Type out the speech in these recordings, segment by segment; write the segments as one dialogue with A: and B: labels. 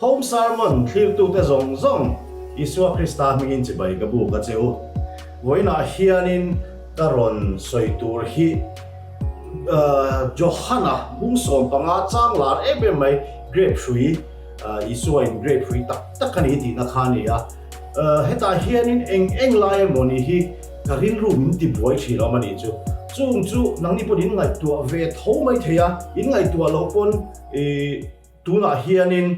A: home sermon thil tu te zong zong Isua Krista mingin chi bai ka bu ka cheu voina hianin karon soitur hi Johanna bungsom panga changlar ebe mai grape free Isua in grape free tak kani ti na khania heta hianin eng lai moni hi karin ru min ti boi chi lo mani chu chung chu nang ni podin ngai tu ve tho mai theya in ngai tu lo pon tu na hianin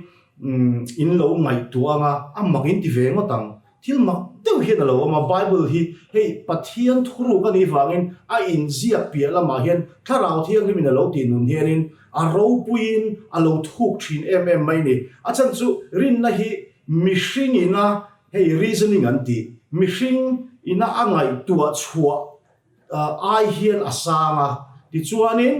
A: in lo ngai tu anga amangin ti ve ngotang thil mak teu hian lo ma bible hi hei pathian thuru ka ni wangin a in zia piala ma hian tharau thiang hi min lo ti nun hianin a ro puin a lo thuk thin em mai ni a chan chu rin na hi mishing ina hei reasoning anti mishing ina angai tua chua ai hian asanga ti chuanin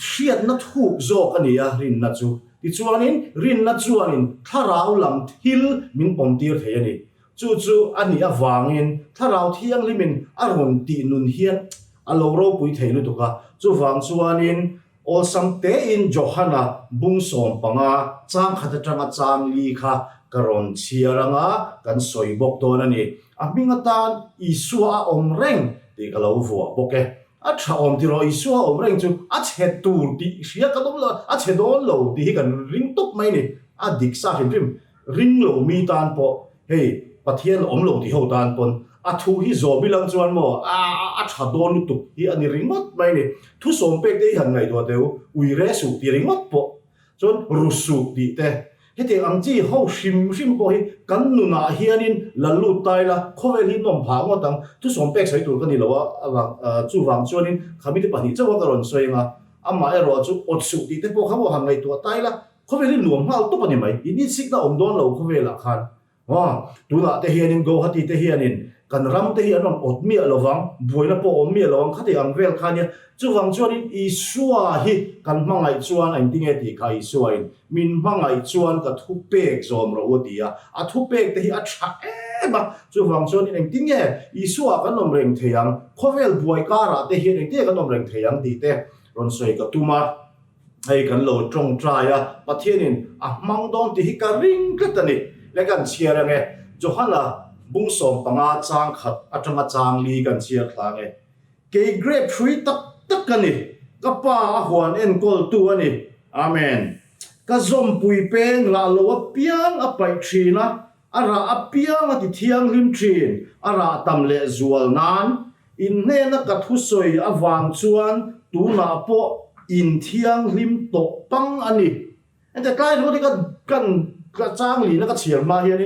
A: hriat na thuk zawk ania rin na chu ti chuanin rin na chuanin tharau lam thil min pom tir the ani chu ani awangin tharau thiang limin aron ti nun hian alo ro pui theilu tuka chu wang chuanin all samte in Johanna bungsom panga chang khata tanga chang li kha karon chiaranga kan soibok ton ani amingatan Isua omreng ti kalo vo boke a tha om ti ro Isua omreng chu a che tur ti sia ka dom la a che don lo ti kan ring top mai ni a dik sa him ring lo mi tan po hei pathian om lo ti ho tan pon a thu hi zo bilang chuan mo a tha don tu hi ani ringot mai ni thu som pek te han ngai do teu ui re su ti ringot po chon rusu ti te heti angchi ho shim po hi kan nu na hianin lalu tai la khovel hi nom pha ngo tang thu som pek sai tur kan ni lawa awang chu wang chuanin khami te pani chawa karon soinga ama ero chu ot su ti te po khamo hangai tu tai la khovel hi nuam hal to pani mai ini sikna om don lo khovela khan wa tu na te hianin go hati te hianin kan ram te hi anon ot mi alowang boina po om mi alowang khati ang vel khania chu wang chuanin Isua hi kan mangai chuan an tinge ti khai suain min mangai chuan ka thu pek zom ro otia a thu pek te hi a tha ema chu wang chuanin an tinge Isua kan nom reng theyang khovel buai kara te hi an te kan nom reng theyang ti te ron soi ka tuma hei kan lo trong traya pathianin a mang don ti hi ka ring katani le kan chiarange Johanna bungsom panga chang khat atanga chang li kan chiar thlange ke grape free tak kani ka pa a huan en kol tu ani amen ka zom pui pen la lo a piang a pai thina ara a piang a ti thiang lim thin ara tam le zual nan in ne na ka thu soi awang chuan tu na po in thiang lim to pang ani ente klai ro kan chang li na ka chiar ma hian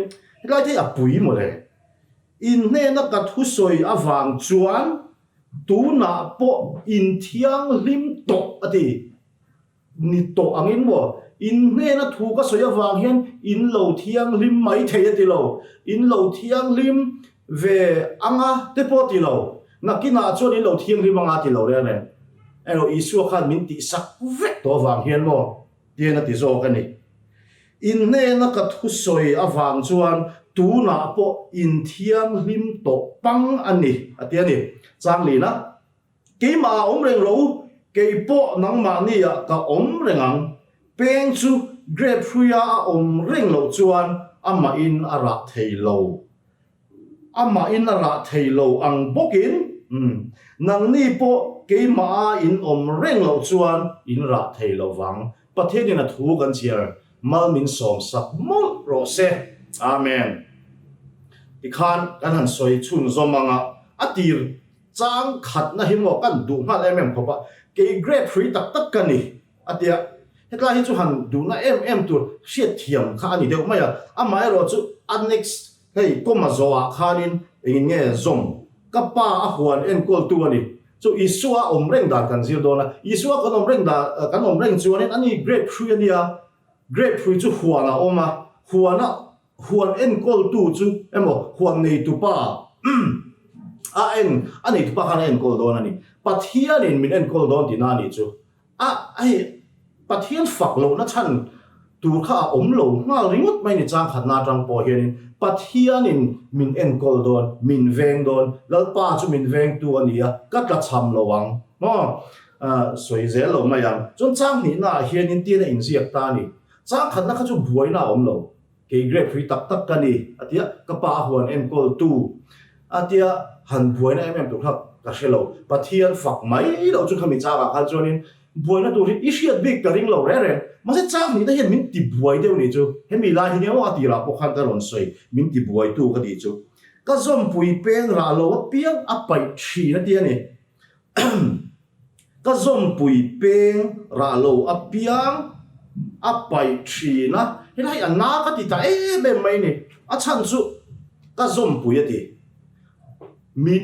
A: klai te a pui mo le in ne na ka thu soi awang chuan tu na po in thiang lim to ati ni to angin mo in ne na thu ka soi awang hian in lo thiang lim mai thei ati lo in lo thiang lim ve anga te po ti lo na kina chuan in lo thiang lim anga ti lo re ne ero Isua khan min ti sak ve to wang hian mo ti na ti zo ka ni in ne na ka thu soi awang chuan tu na po in thiang lim to pang ani atiani changli na ke ma om reng lo ke po nang ma ni ya ka om rengang peng chu grape free a om reng lo chuan ama in ara theilo ang bokin nang ni po ke ma in om reng lo chuan in ra theilo wang pathian na thu kan chiar mal min som sak mol ro se amen ikhan kan han soi chun zomanga atir chang khat na himo kan du hmal khopa ke grape free tak kani atia hetla hi chu han du na tu hriat thiam kha ani deuh maya ama ero chu annex hei koma zowa khanin nge zom kapa a huan en kol tu ani chu Isua omreng dan kan zir dona Isua kan omreng chuanin ani grape free ania grape free chu huana oma huan en kol tu chu emo huan nei tu pa ani tu pa kan en kol don ani pathian in min en kol don tinani chu ai pathian fak lo na chan tu kha om lo ngal ringot mai ni chang khat na tang po hian pathian in min en kol don min veng don lal pa chu min veng tu ania ka ta cham lo wang mo soi zel lo mayang chon chang ni na hian in tia in ziak ta ni chang khat na kha chu buai na om lo ke grep free tak tak kani atia ka pa huan en kol tu atia han buai na em tu khak ka shelo pathian fak mai lo chu khami cha ka chonin buai na tu ri ishiat big ka ring lo re re ma se chang ni da hian min ti buai deu ni chu hemi la hi ne wa ti ra po khan ka ron soi min ti buai tu ka di chu ka zom pui peng ra lo piang apai thi na ti ani ka zom pui peng ra lo apiang apai thi na helai anna ka ti ta be mai ni a chan chu ka zom pui ati min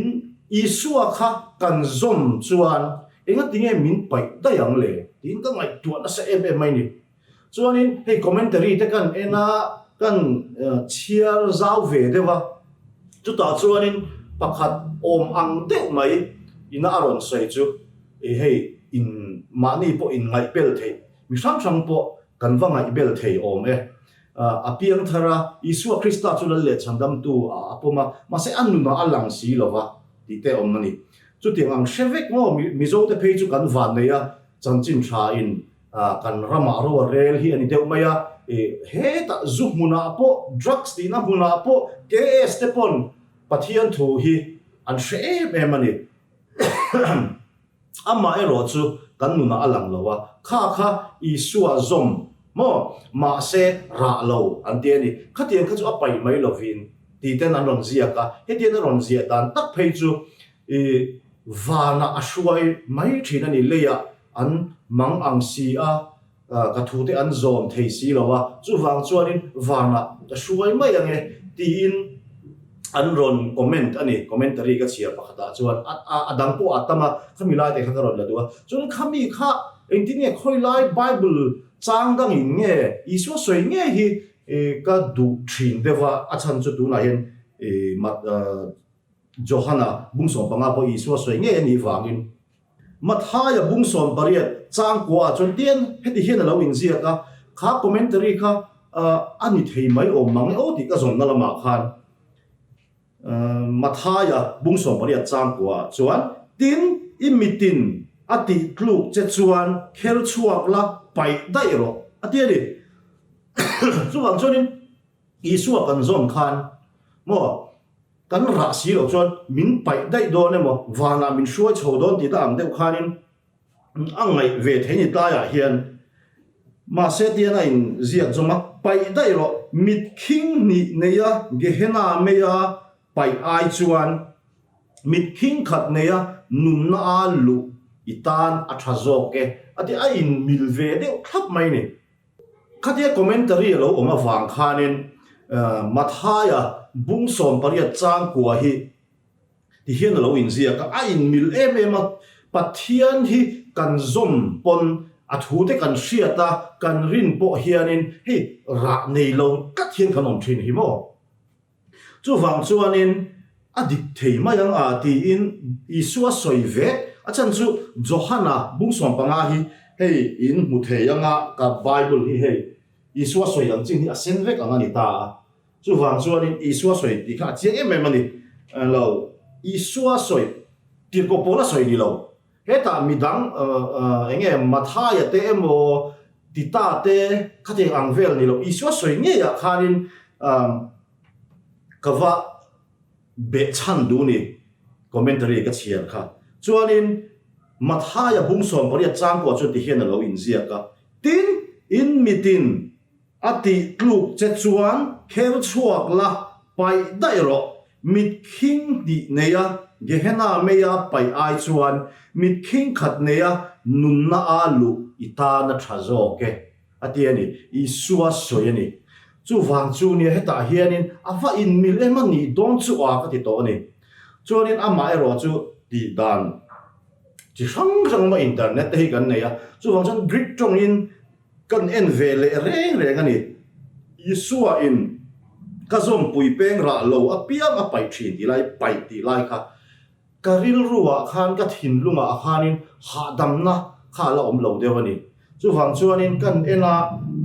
A: isua kha kan zom chuan enga tinge min pai da yang le tin ka ngai tu na se be mai ni chuanin hei commentary te kan ena kan chiar zau ve dewa chu ta chuanin pakhat om ang te mai ina aron sei chu hei in mani po in ngai pel thei mi sang po kan wa ngai bel thei om apiang thara isua krista chu le chandam tu apoma ma se anu na alang si lova ti te om mani chu tiang ang shevek mo mi zo te phei chu kan van nei a chanchin tha in kan rama ro rel hi ani deu maya he ta zu muna po drugs ti na muna po ke stepon pathian thu hi an she be mani amma ero chu kan nu na alang lowa kha isua zom mo ma se ra lo an te ni khatian kha chu apai mai lovin ti ten an ron zia ka he ten ron zia dan tak phei chu vana ashuai mai thina ni leya an mang ang si a ka thu te an zom thei si lowa chu wang chuanin vana ashuai mai ange ti in an ron comment ani commentary ka chia pakhata chuan adang po atama khamilai te kha ron la duwa chuan khami kha engtine khoilai bible chang dang in nge isu soi nge hi ka du thin dewa achan chu tu na hen Johana bungsom panga po isu soi nge ni wangin mathaya bungsom pariat chang kwa chon tien heti hian lo in zia ka kha commentary kha ani thei mai om mang o ti ka zon na lama khan mathaya bungsom pariat chang kwa chuan tin imitin ati kluk che chuan khel chuak la pai dai ro ati ri chuan chonin isu kan zon khan mo kan ra si lo chuan min pai dai do ne mo wana min shuai chho don ti da am deuh khanin angai ve theini ta ya hian ma se ti na in ziak zoma pai dai ro mit king ni neya gehena meya pai ai chuan mit king khat neya nun na alu itan athazoke ati a in milve de khap mai ni khatia commentary lo oma wang khanin mathaya bungsom pariat chang kwa hi ti hian lo in zia ka a in mil em pathian hi kan zom pon athu te kan hriata kan rin po hianin hi ra nei lo kat hian khanom thin hi mo chu wang chuanin adik thei mayang a ti in isua soive achan chu Johana bungsom panga hi hei in mu theyanga ka bible hi hei isua soilam ching hi asen vek anga ni ta chu wang chuanin isua soi ti kha chiang em mani lo isua soi ti ko pola soi ni lo heta midang enge mathaya te emo tita te khate angvel ni lo isua soi nge ya khanin kawa be chan du ni commentary ka chiar kha chuanin mathaya bungsom paria chang ko chu ti hian lo in zia ka tin in mitin ati kluk che chuan khel chuak la pai dai ro mit king di neya gehena meya pai ai chuan mit king khat neya nun na alu ita na thazo ke ati ani isua soyani chu wang chu ni heta hianin afa in mil emani don chu a ka ti to ni chuanin ama ero chu ti dan chi sang ma internet te hi kan neya chu wang chan grid tong in kan en vele reng reng ani isua in kazom pui peng ra lo apiang a pai thi ti lai pai ti lai kha karil ruwa khan ka thin lunga khanin ha dam na kha la om lo dewani chu wang chuanin kan ena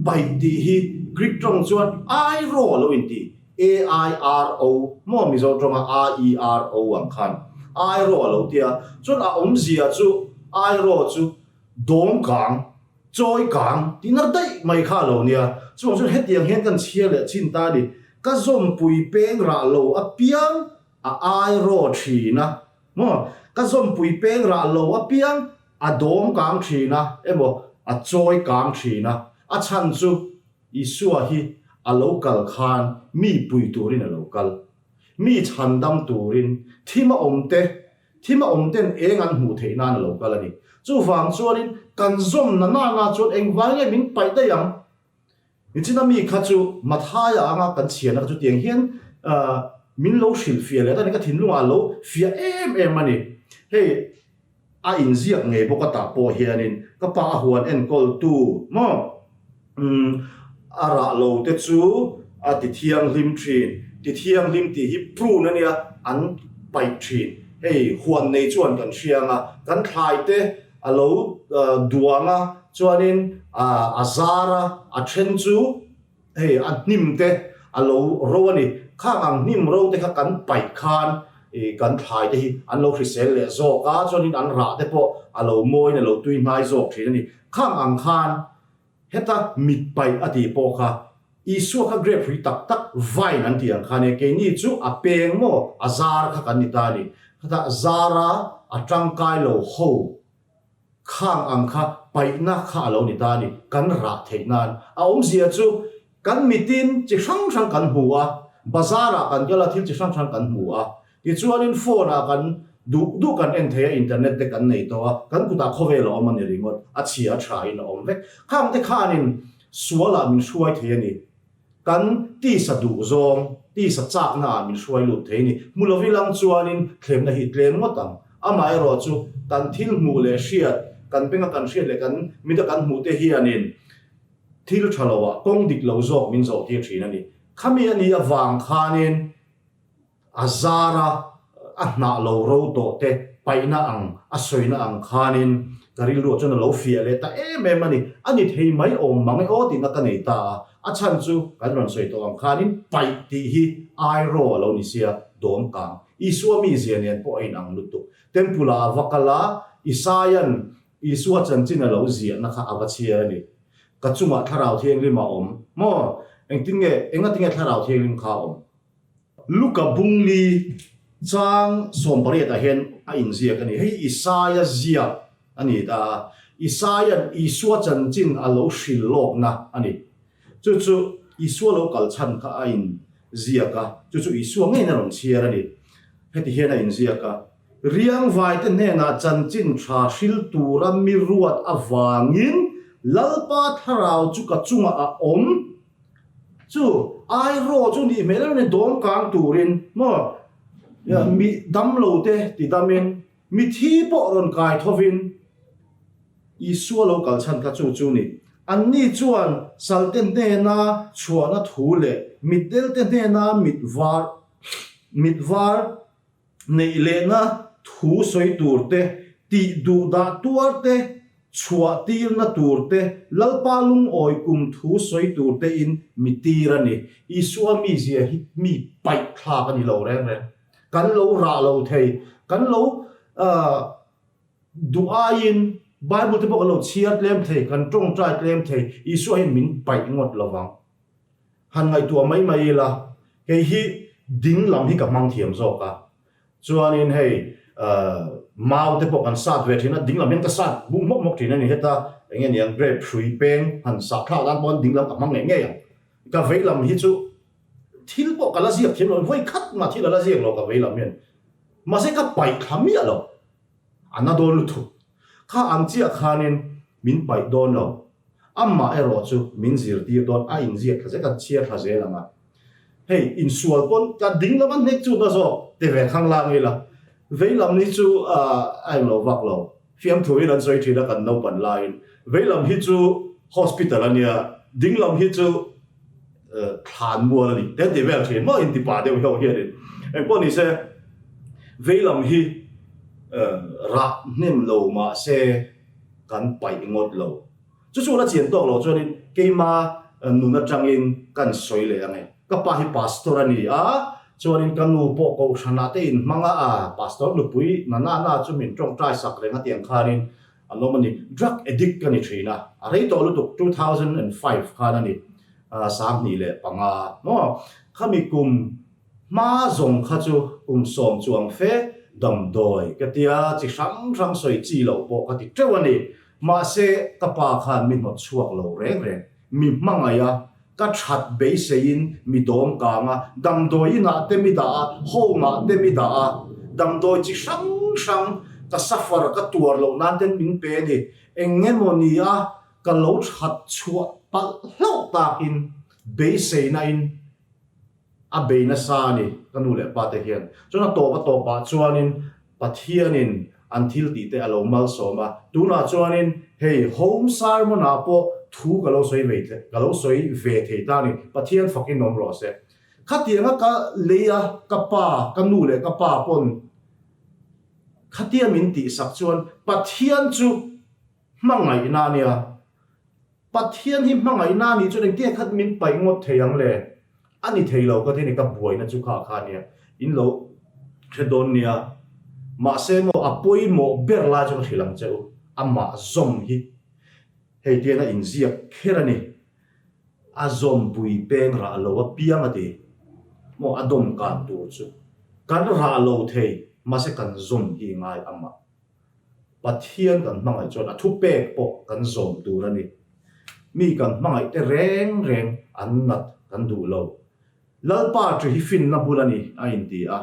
A: pai ti hi grid tong chuan I ro lo in ti AIRO mo mi zo tong RERO ang khan I ro lo tia chun a om zia chu I ro chu dom kang trôi cảng thì nó đấy mày khá lâu nia chúng tôi hết tiếng hết cần chia lệ chín ta đi các dòng bùi beng ra lâu à piang à ai rồi chỉ na mà các dòng bùi beng ra lâu à piang à đom cảng chỉ na em bảo à trôi cảng chỉ na à chăn chú isua hi à local khan mi bùi turin à local mi chăn đam turin thima om ten eng an mu thei na local ani chu wang chuanin kan zom na chuan eng wange min pai ta yang ichina mi kha chu mathaya anga kan chiana chu tiang hian min lo shil fia le ta ni ka thin lunga lo fia em ani hey a in ziak nge boka ta po hianin ka pa huan en kol tu mo ara lo te chu a ti thiang lim ti hi pru na nia an pai thin hey huan nei chuan kan hrianga kan thlai te alo duanga chuanin azara a then chu hey a nim te alo ro ani khang ang nim ro te kha kan pai khan kan thlai te hi an lo hrisel le zo ka chuanin an ra te po alo moi na lo tui mai zo thin ani khang ang khan heta mit pai ati po kha isu kha grep ri tak vai nan tiang khane ke ni chu a peng mo azar kha kan ni ta ni khata zara a tangkai lo ho khang ang kha pai na kha lo ni ta ni kan ra theinan a om zia chu kan mitin chi sang kan huwa bazara kan gala thil chi sang kan huwa ti chuanin phone a kan du kan en thea internet te kan nei to a kan kuta khove lo man ringot a chia tha in om vek khang te khanin suala min suai the ni kan ti sa du zong ti sa chak na min suai lu the ni mulovilang chuanin thlem na hi tlem ngotang amai ro chu kan thil mu le hriat kan penga kan hriat le kan mi da kan mu te hianin thil thalowa kong dik lo zok min zo ti thina ni khami ani awang khanin azara ahna lo ro to te paina ang asoina ang khanin karil ro chona lo fia le ta em ani ani thei mai om mangai o ti na ka nei ta a chan chu kan ron soi to ang khanin pai ti hi ai ro lo ni sia dom kang isua mi zianian po in ang lutu tempula vakala isayan isua chanchin lo zia na kha awachia ni kachuma tharau thiang ri ma om mo enga tinge tharau thiang rim kha om luka bungli chang som pare ta hen a in zia kani hei isaya zia ani ta isayan isua chanchin a lo shil lok na ani chu isua lo kal chan kha a in zia ka chu isua nge na ron chia ani heti hen a in zia ka riang vai te ne na chanchin tha shil tura mi ruat awangin lalpa tharau chu ka chunga a om chu ai ro chu ni me ne dom kang turin mo ya mi dam lo te ti damin mi thi po ron kai thovin isu lo kal chan ka chu ni an ni chuan salten ne na chuana thule midel te ne na midwar nei le na thu soi turte ti du da tuarte chua tir na turte lalpalung oi kum thu soi turte in mitirani isua mi zia hi mi pai kha kan lo reng kan lo ra lo thei kan lo duain bible te bok lo chiat lem thei kan tong trai lem thei isua hi min pai ngot lawang han ngai tua mai la ke hi ding lam hi ka mang thiam zo ka chuanin hei mau te pok an sat ve thina ding lam ka sat bung mok thina ni heta engen yang grape shui peng han sa tha dan bon ding lam ka mang nge yang ka ve lam hi chu thil pok kala ziak thim lo voi khat ma thil ala ziak lo ka ve lam men ma se ka pai khami alo anadol lu thu kha ang chia khanin min pai don lo amma ero chu min zir ti don a in ziak kha se ka chia tha ze lama hey in sual pon ka ding lam an nek chu da zo te ve khang la ngi la vei lam ni chu ai lo vak lo fiam thui lan soi thina kan no pan line vei lam hi chu hospital ania ding lam hi chu than mo ni te te vel thien mo in ti pa de ho here en pon ni se vei lam hi ra nem lo ma se kan pai ngot lo chu la chien tok lo cho ni ke ma nu na changin kan soi le ange ka pa hi pastor ani a chuanin kan nu po ko thana te in manga pastor lu pui na chu min tong trai sak renga tiang khanin alomani drug addict kani thina arei to lu tuk 2005 khana ni sam ni le panga no khami kum ma zong kha chu som chuang fe dam doi katia chi sang soi chi lo po kati trewani ma se kapa khan min hot chuak lo reng reng mi mangaya ka that be sein mi dom ka nga dam doi na te mi da ho nga te mi da dam doi chi sang ka suffer ka tuar lo nan ten min pe ni engemonia ka lo that chua pa lo ta in be sei na in a be na sa ni kanu le pa te hian chona to pa chuanin pathianin until ti te alo mal soma tuna chuanin hey home sermon apo thu galo soi ve the galo soi ve the ta ni pathian fucking nom ro se khatia ka leya ka pa kanu le ka pa pon khatia min ti sak chuan pathian chu mangai na nia pathian hi mangai na ni chu ke khat min pai ngot theyang le ani theilo ka theni ka buai na chu kha nia in lo thedon nia ma se mo apoi mo berla chu thilang cheu ama zom hi hei tiana in ziak kherani a zom bui peng ra lo wa piang ati mo adom kan tu chu kan ra lo thei ma se kan zom hi ngai ama pathian kan mangai chon a thu pe po kan zom tu rani mi kan mangai te reng an nat kan du lo lalpa tri hi fin na bulani a in ti a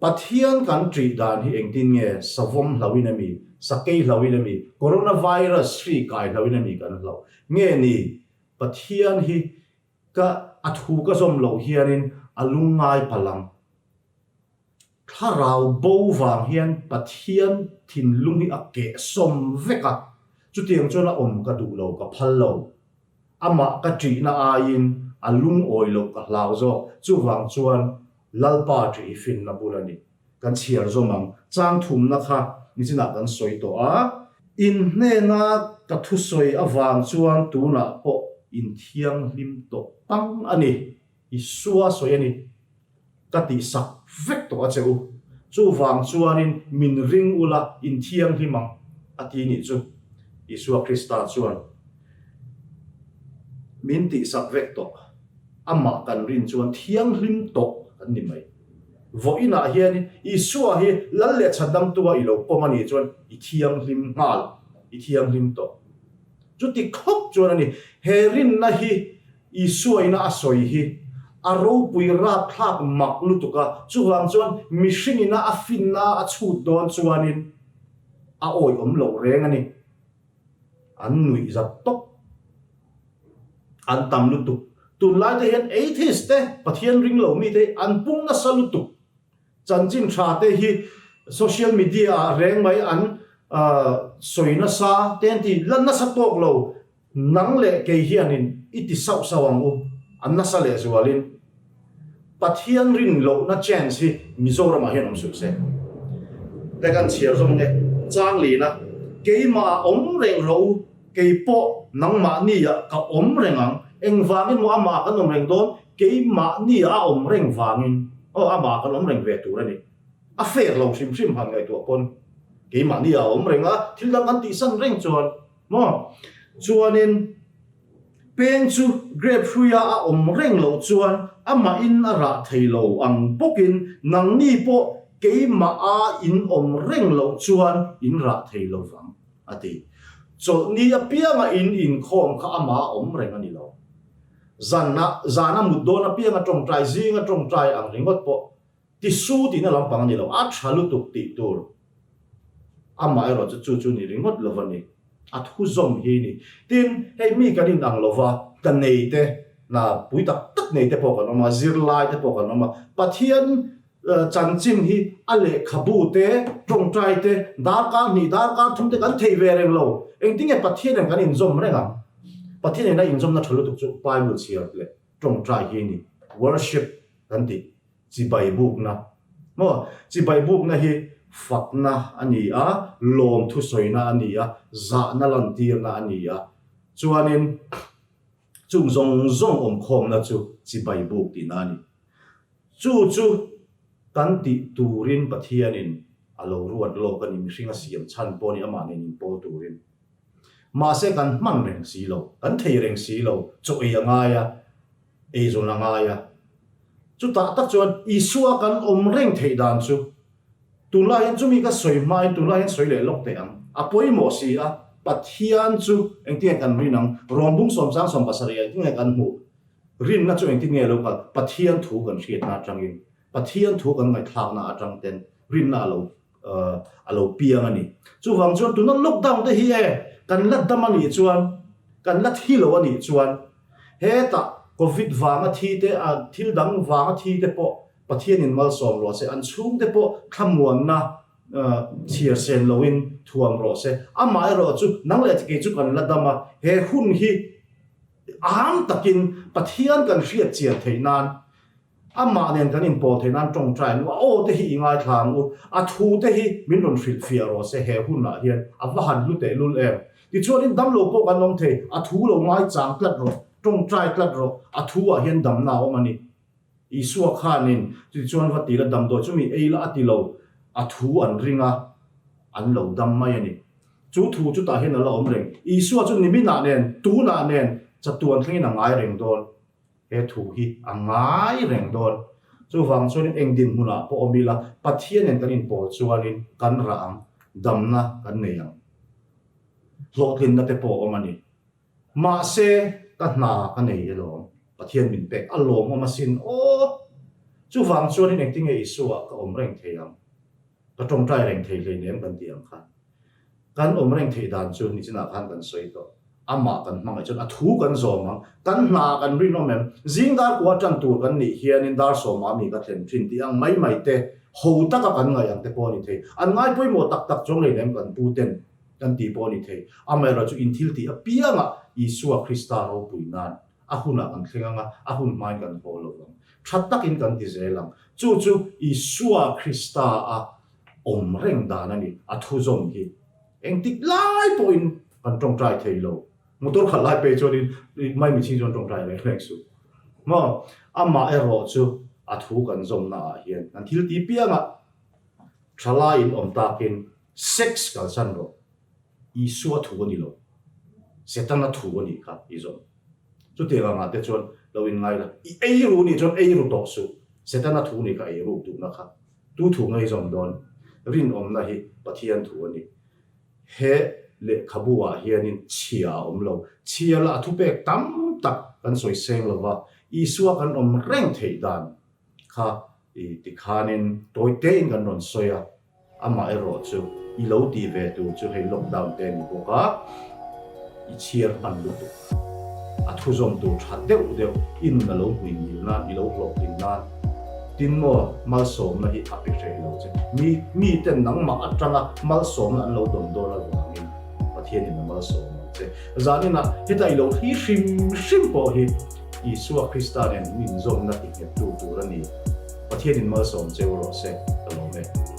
A: pathian kan tri dan hi engtin nge savom hlawinami sakei hlawinami coronavirus free kai hlawinami kan lo nge ni pathian hi ka athu ka zom lo hianin alungai palang tharau bo wang hian pathian thin lungi ake som veka chu tiang chona om ka du lo ka phal lo ama ka tri na ain alung oi lo ka hlau zo chu wang chuan lalpa tri fin na bulani kan chiar zo mang chang thum na kha ni china kan soi to a in ne na ka thu soi awang chuan tu na po in thiang lim to pang ani i suwa soi ani ka ti sak vek to a cheu chu wang chuanin min ring ula in thiang himang ati ni chu isua krista chuan min ti sak vek to ama kan rin chuan thiang lim to kan ni mai voina hian isua hi lalle chadam tua ilo pomani chuan i thiang lim ngal i thiang lim to chu ti khop chuan ani herin na hi isua ina asoi hi aro puira thak mak lutuka chuwang chuan mishingina afinna achut don chuanin a oi om lo reng ani an nui zat tok an tam lutuk tun lai te hian atheist te pathian ring lo mi te an pung na salutuk chanchin tha te hi social media reng mai an soina sa ten ti lan na sa tok lo nang le ke hianin iti sau sawang an na sa le zualin pathian rin lo na chance hi mizoram a hian om su se te kan chiar zong ne chang li na ke ma om reng ro ke po nang ma ni ya ka om rengang eng wangin mo ama kan om reng don ke ma ni a om reng wangin o ama kan om reng ve tu ra ni a fair lo sim han ngai tu pon ke ma ni a om renga thil lang kan ti san reng chuan mo chuanin peng chu grab fruya a om reng lo chuan ama in ara thailo ang pokin nang ni po ke ma a in om reng lo chuan in ra thailo wang ati so ni a pianga in khom kha ama om reng ani lo zana mudona pianga tong trai zinga tong trai ang ringot po ti su ti na lampang ani lo a thalu tuk ti tur ama ero chu ni ringot lovani at hu zom hi ni tin hei mi kanin ang lova kan nei te na pui tak nei te po kan ma zirlai te po kan ma pathian chanchin hi ale khabu te tong trai te dar ka thum te kan thei ve reng lo eng tinge pathian kan in zom renga pathian na in zom na tholu tuk chu bible chiar le tong trai hi ni worship kan ti chi bible na mo chi bible na hi fat na ani a lom thu soina ani a za na lan tir na ani a chuanin chung zong om khom na chu chi bible ti na ni chu kan ti turin pathianin alo ruat lo kan im hringa siam chan poni ama nen pol turin ma se kan man reng si lo kan thei reng si lo chu e anga ya e zo na nga ya chu ta tak chuan isua kan om reng thei dan chu tu la hin chu mi ka soi mai tu la hin soi le lok te ang apoi mo si a pathian chu eng tiang kan rinang rombung som sang som pasaria tinga kan mu rin na chu eng tinge lo ka pathian thu kan hriat na tangin pathian thu kan ngai thak na atang ten rin na lo alo piang ani chu wang chuan tu na lockdown te hi e kan lat dam ani chuan kan lat hi lo ani chuan he ta covid wanga thi te a thil dang wanga thi te po pathian in mal som ro se an chung te po khamuan na chiar sen loin thuam ro se amai ro chu nang le ke chu kan lat dama he hun hi am takin pathian kan hriat chiar theinan ama nen kan in pol theinan tong trai wa o te hi ngai thang u a thu te hi min ron fil fia ro se he hun na hian a va han lu te lul em ti chuan in dam lo po kan nom the a thu lo ngai chang klat ro tong trai klat ro a thu a hian dam na o mani isua khanin ti chuan va ti la dam do chu mi eila ati lo a thu an ringa an lo dam mai ani chu thu chu ta hian ala om reng isua chu nimi na nen tu na nen chatuan thengin a ngai reng don he thu hi a ngai reng don chu wang chuan eng din huna po omila pathian en kanin pol chuanin kan rang damna kan neyang hlotlin na te po omani ma se ta na ka nei elo pathian min pek alom ma sin o chu wang chuan in acting e isua ka om reng theyang ka tong trai reng thei le nem kan tiang khan kan om reng thei dan chu ni china khan kan soi to ama kan mang chon a thu kan zom kan na kan rin no mem zingdar kwa tan tur kan ni hian in dar so ma mi ka thlen thin ti ang mai mai te ho ta ka kan ngai ang te po ni the an ngai poi mo tak tak chong le nem kan pu ten kan ti po ni the amai ra chu in thil ti a pianga isua krista ro puinan a huna kan thlenga a hun mai kan polo that takin kan ti zelang chu isua krista a om reng dan ani a thu zom hi eng tik lai point kan tong trai thei lo motor khat lai pe chon mai mi ching chon tong trai reng su mo ama ero chu a thu kan zom na hian an thil ti pianga thala in om takin sex kal san ro isua thu ani lo setana thu ani kha izom chu te nga te chon lo in ngai la ei ru ni chon ei ru to su setana thu ni ka ei ru tu na kha tu thu ngai zom don rin om na hi pathian thu ani he le khabuwa hianin chia om lo chia la thu pek tam tak kan soi seng lo wa isua kan om reng thei dan kha I ti khanin toy te in kan ron soya ama ero chu I lo ti ve tu chu hei lockdown te ni ko ka I chiar pan lu tu a thu zom tu that deuh in na lo huin ni na I lo vlog tin na tin mo mal som na hi apik rei lo che mi ten nang ma atanga mal som na lo dom do la wangin pathian in mal som che zanina hitai lo hi shim po hi isua krista nen min zom na ti tu ra ni pathian in mal som che ro se lo me